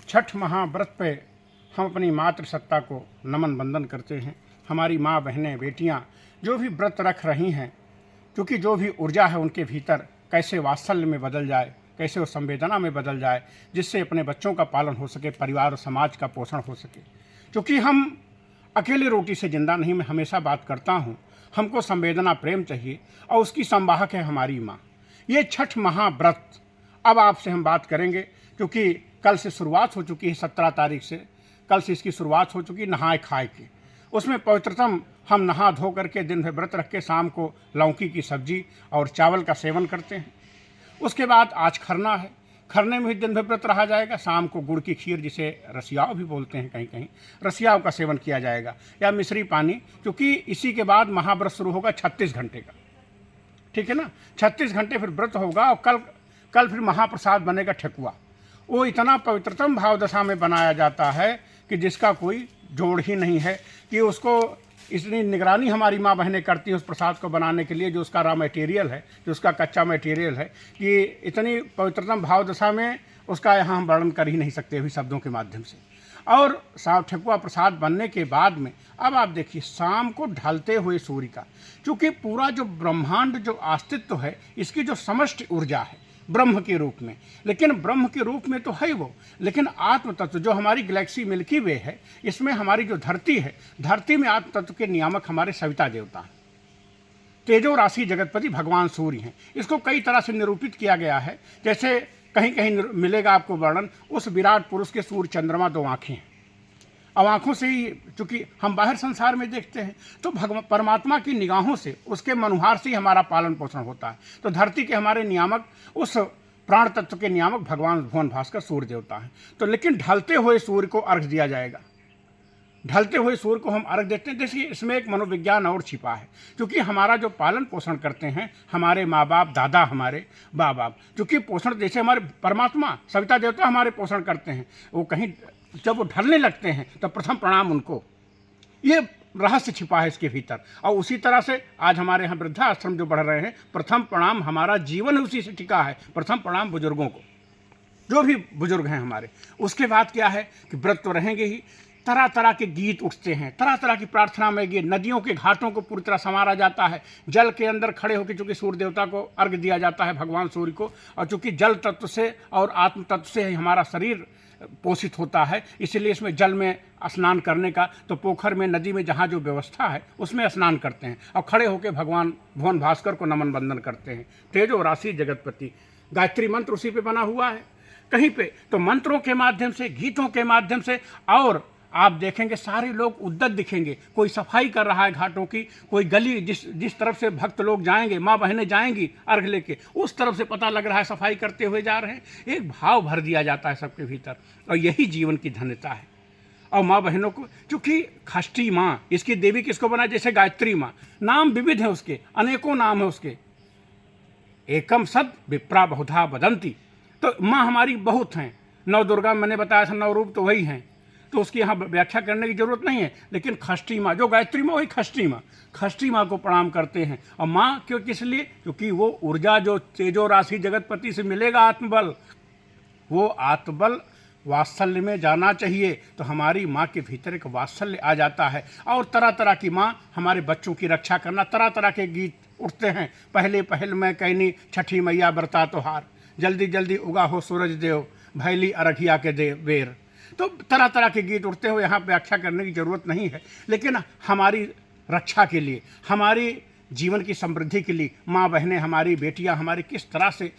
छठ महाव्रत पे हम अपनी मातृसत्ता को नमन बंदन करते हैं। हमारी माँ बहनें बेटियाँ जो भी व्रत रख रही हैं, क्योंकि जो भी ऊर्जा है उनके भीतर कैसे वात्सल्य में बदल जाए, कैसे वो संवेदना में बदल जाए, जिससे अपने बच्चों का पालन हो सके, परिवार और समाज का पोषण हो सके। क्योंकि हम अकेले रोटी से जिंदा नहीं, मैं हमेशा बात करता हूँ, हमको संवेदना प्रेम चाहिए और उसकी संवाहक है हमारी माँ। ये छठ महाव्रत अब आपसे हम बात करेंगे, क्योंकि कल से शुरुआत हो चुकी है, 17 तारीख से कल से इसकी शुरुआत हो चुकी नहाए खाए की। उसमें पवित्रतम हम नहा धो करके दिन भर व्रत रख के शाम को लौकी की सब्जी और चावल का सेवन करते हैं। उसके बाद आज खरना है, खरने में भी दिन भर व्रत रहा जाएगा। शाम को गुड़ की खीर, जिसे रसियाव भी बोलते हैं कहीं कहीं, रसियाव का सेवन किया जाएगा या मिश्री पानी, क्योंकि इसी के बाद महाव्रत शुरू होगा 36 घंटे का। ठीक है ना, 36 घंटे फिर व्रत होगा और कल फिर महाप्रसाद बनेगा ठेकुआ। वो इतना पवित्रतम भाव दशा में बनाया जाता है कि जिसका कोई जोड़ ही नहीं है, कि उसको इतनी निगरानी हमारी माँ बहनें करती हैं उस प्रसाद को बनाने के लिए, जो उसका रॉ मटेरियल है, जो उसका कच्चा मटेरियल है, कि इतनी पवित्रतम भाव दशा में उसका यहाँ हम वर्णन कर ही नहीं सकते अभी शब्दों के माध्यम से। और ठेकुआ प्रसाद बनने के बाद में अब आप देखिए शाम को ढलते हुए सूर्य का, क्योंकि पूरा जो ब्रह्मांड जो अस्तित्व है, इसकी जो समष्टि ऊर्जा है ब्रह्म के रूप में, लेकिन ब्रह्म के रूप में तो है वो, लेकिन आत्म तत्व जो हमारी गैलेक्सी मिल्की वे है, इसमें हमारी जो धरती है, धरती में आत्म तत्व के नियामक हमारे सविता देवता हैं, तेजो राशि जगतपति भगवान सूर्य हैं। इसको कई तरह से निरूपित किया गया है, जैसे कहीं कहीं मिलेगा आपको वर्णन, उस विराट पुरुष के सूर्य चंद्रमा 2 आँखें हैं। अब आँखों से ही, चूँकि हम बाहर संसार में देखते हैं, तो परमात्मा की निगाहों से, उसके मनुहार से ही हमारा पालन पोषण होता है। तो धरती के हमारे नियामक, उस प्राण तत्व के नियामक भगवान भुवन भास्कर सूर्य देवता हैं। तो लेकिन ढलते हुए सूर्य को अर्घ दिया जाएगा, ढलते हुए सूर्य को हम अर्घ देते हैं। देखिए इसमें एक मनोविज्ञान और छिपा है, क्योंकि हमारा जो पालन पोषण करते हैं हमारे माँ बाप, दादा, हमारे बाप बाप, क्योंकि पोषण जैसे हमारे परमात्मा सविता देवता हमारे पोषण करते हैं, वो कहीं जब वो ढलने लगते हैं तो प्रथम प्रणाम उनको, ये रहस्य छिपा है इसके भीतर। और उसी तरह से आज हमारे यहाँ वृद्धाश्रम जो बढ़ रहे हैं, प्रथम प्रणाम, हमारा जीवन उसी से टिका है। प्रथम प्रणाम बुजुर्गों को, जो भी बुजुर्ग हैं हमारे। उसके बाद क्या है कि व्रत तो रहेंगे ही, तरह तरह के गीत उठते हैं, तरह तरह की प्रार्थना में गीत, नदियों के घाटों को पूरी तरह संवारा जाता है, जल के अंदर खड़े होकर, चूँकि सूर्य देवता को अर्घ दिया जाता है, भगवान सूर्य को, और चूँकि जल तत्व से और आत्म तत्व से ही हमारा शरीर पोषित होता है, इसलिए इसमें जल में स्नान करने का, तो पोखर में, नदी में जहाँ जो व्यवस्था है उसमें स्नान करते हैं और खड़े होकर भगवान भुवन भास्कर को नमन बंदन करते हैं। तेजो राशि जगतपति, गायत्री मंत्र उसी पे बना हुआ है कहीं पे, तो मंत्रों के माध्यम से, गीतों के माध्यम से, और आप देखेंगे सारे लोग उद्दत दिखेंगे। कोई सफाई कर रहा है घाटों की, कोई गली जिस तरफ से भक्त लोग जाएंगे, माँ बहनें जाएंगी अर्घ लेके, उस तरफ से पता लग रहा है सफाई करते हुए जा रहे हैं। एक भाव भर दिया जाता है सबके भीतर, और यही जीवन की धन्यता है। और माँ बहनों को, चूँकि खष्टी माँ, इसकी देवी किसको बना, जैसे गायत्री माँ, नाम विविध है उसके, अनेकों नाम है उसके, एकम सद विप्रा बहुधा बदंती। तो माँ हमारी बहुत हैं, 9 दुर्गा मैंने बताया था, 9 रूप तो वही हैं, तो उसकी यहाँ व्याख्या करने की जरूरत नहीं है। लेकिन खष्टी माँ, जो गायत्री माँ वही खष्टी माँ, खष्टी माँ को प्रणाम करते हैं। और माँ क्यों, किस लिए, क्योंकि वो ऊर्जा जो तेजो राशि जगतपति से मिलेगा, आत्मबल, वो आत्मबल वात्सल्य में जाना चाहिए। तो हमारी माँ के भीतर एक वात्सल्य आ जाता है। और तरह तरह की माँ हमारे बच्चों की रक्षा करना, तरह तरह के गीत उठते हैं। पहले पहल में कहनी छठी मैया बरता तोहार, जल्दी जल्दी उगा हो सूरज देव, भैली अरघिया के दे बेर। तो तरह तरह के गीत उठते हुए, यहाँ व्याख्या करने की जरूरत नहीं है। लेकिन हमारी रक्षा के लिए, हमारी जीवन की समृद्धि के लिए माँ बहनें, हमारी बेटियाँ हमारी किस तरह से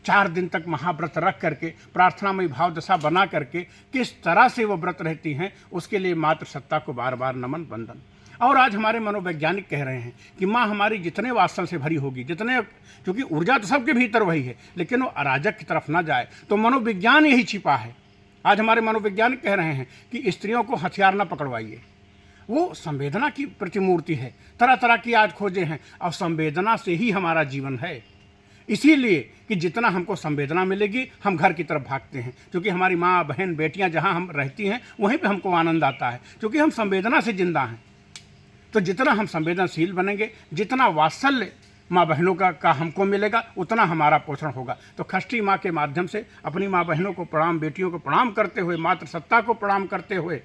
4 दिन तक महाव्रत रख करके, प्रार्थना में भाव दशा बना करके किस तरह से वो व्रत रहती हैं, उसके लिए मातृसत्ता को बार बार नमन बंदन। और आज हमारे मनोवैज्ञानिक कह रहे हैं कि माँ हमारी जितने वात्सल से भरी होगी, जितने, क्योंकि ऊर्जा तो सबके भीतर वही है, लेकिन वो अराजक की तरफ ना जाए, तो मनोविज्ञान यही छिपा है। आज हमारे मनोवैज्ञानिक कह रहे हैं कि स्त्रियों को हथियार न पकड़वाइए, वो संवेदना की प्रतिमूर्ति है। तरह तरह की आज खोजें हैं, और संवेदना से ही हमारा जीवन है। इसीलिए कि जितना हमको संवेदना मिलेगी, हम घर की तरफ भागते हैं, क्योंकि हमारी माँ बहन बेटियाँ जहाँ हम रहती हैं वहीं पे हमको आनंद आता है, क्योंकि हम संवेदना से जिंदा हैं। तो जितना हम संवेदनशील बनेंगे, जितना वात्सल्य माँ बहनों का हमको मिलेगा, उतना हमारा पोषण होगा। तो षष्ठी माँ के माध्यम से अपनी माँ बहनों को प्रणाम, बेटियों को प्रणाम करते हुए, मातृसत्ता को प्रणाम करते हुए,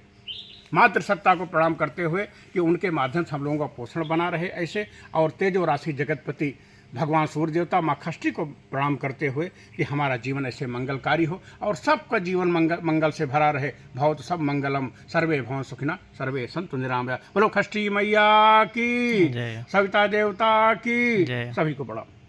मातृसत्ता को प्रणाम करते हुए कि उनके माध्यम से हम लोगों का पोषण बना रहे ऐसे। और तेजो राशि जगतपति भगवान सूर्य देवता माँ षष्ठी को प्रणाम करते हुए कि हमारा जीवन ऐसे मंगलकारी हो और सबका जीवन मंगल से भरा रहे। भवतु सब मंगलम, सर्वे भवन सुखिना, सर्वे संतु निरामया। बोलो षष्ठी मैया की, सविता देवता की, सभी को प्रणाम।